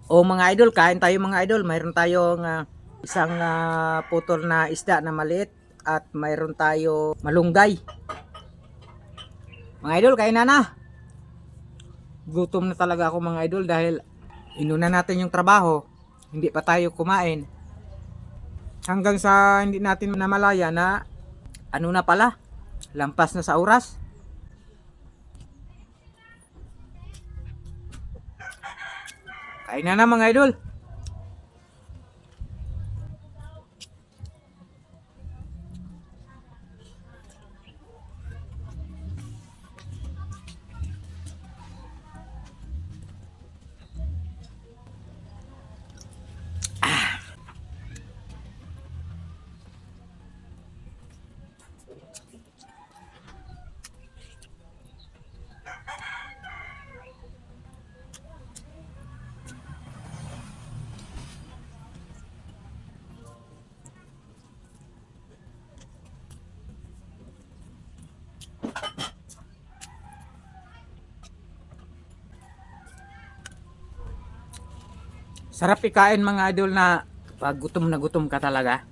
O mga idol, kain tayo mga idol. Mayroon tayong isang putol na isda na maliit at mayroon tayo malunggay. Mga idol, kain na. Gutom na talaga ako mga idol dahil inuna natin yung trabaho. Hindi pa tayo kumain. Hanggang sa hindi natin namalaya na ano na pala, lampas na sa oras. Kain na mga idol. Sarap ikain mga idol na pag gutom na gutom ka talaga.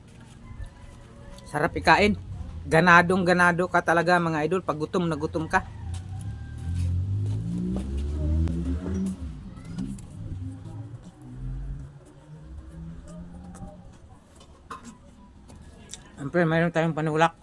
Sarap ikain. Ganadong ganado ka talaga mga idol pag gutom na gutom ka. Siyempre mayroon tayong panulak.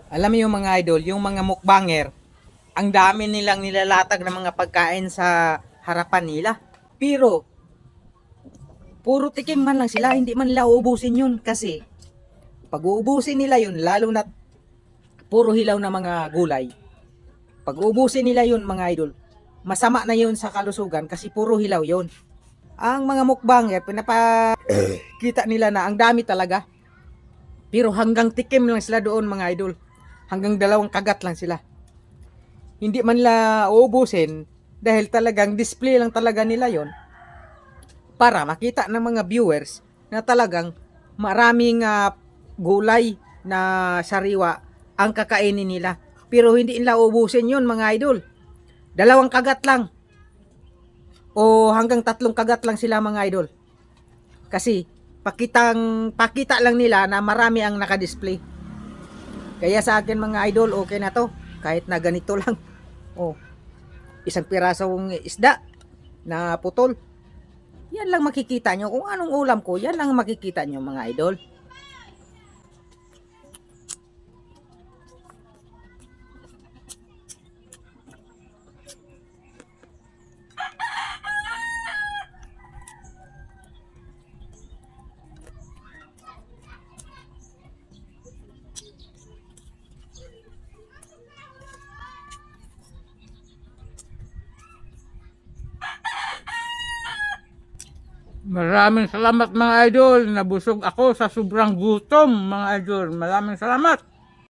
Alam mo yung mga idol, yung mga mukbanger, ang dami nilang nilalatag ng mga pagkain sa harapan nila. Pero, puro tikim man lang sila, hindi man nila uubusin yun. Kasi, pag uubusin nila yun, lalo na puro hilaw na mga gulay. Pag uubusin nila yun mga idol, masama na yun sa kalusugan kasi puro hilaw yun. Ang mga mukbanger, pinapakita nila na ang dami talaga. Pero hanggang tikim lang sila doon mga idol. Hanggang 2 kagat lang sila. Hindi man nila uubusin dahil talagang display lang talaga nila yon para makita ng mga viewers na talagang maraming gulay na sariwa ang kakainin nila. Pero hindi nila uubusin yon mga idol. 2 kagat lang. O hanggang 3 kagat lang sila mga idol. Kasi pakita lang nila na marami ang nakadisplay. Kaya sa akin mga idol, okay na to. Kahit na ganito lang. Oh, isang pirasong isda na putol. Yan lang makikita nyo. Kung anong ulam ko, yan lang makikita nyo mga idol. Maraming salamat mga idol. Nabusog ako sa sobrang gutom mga idol. Maraming salamat.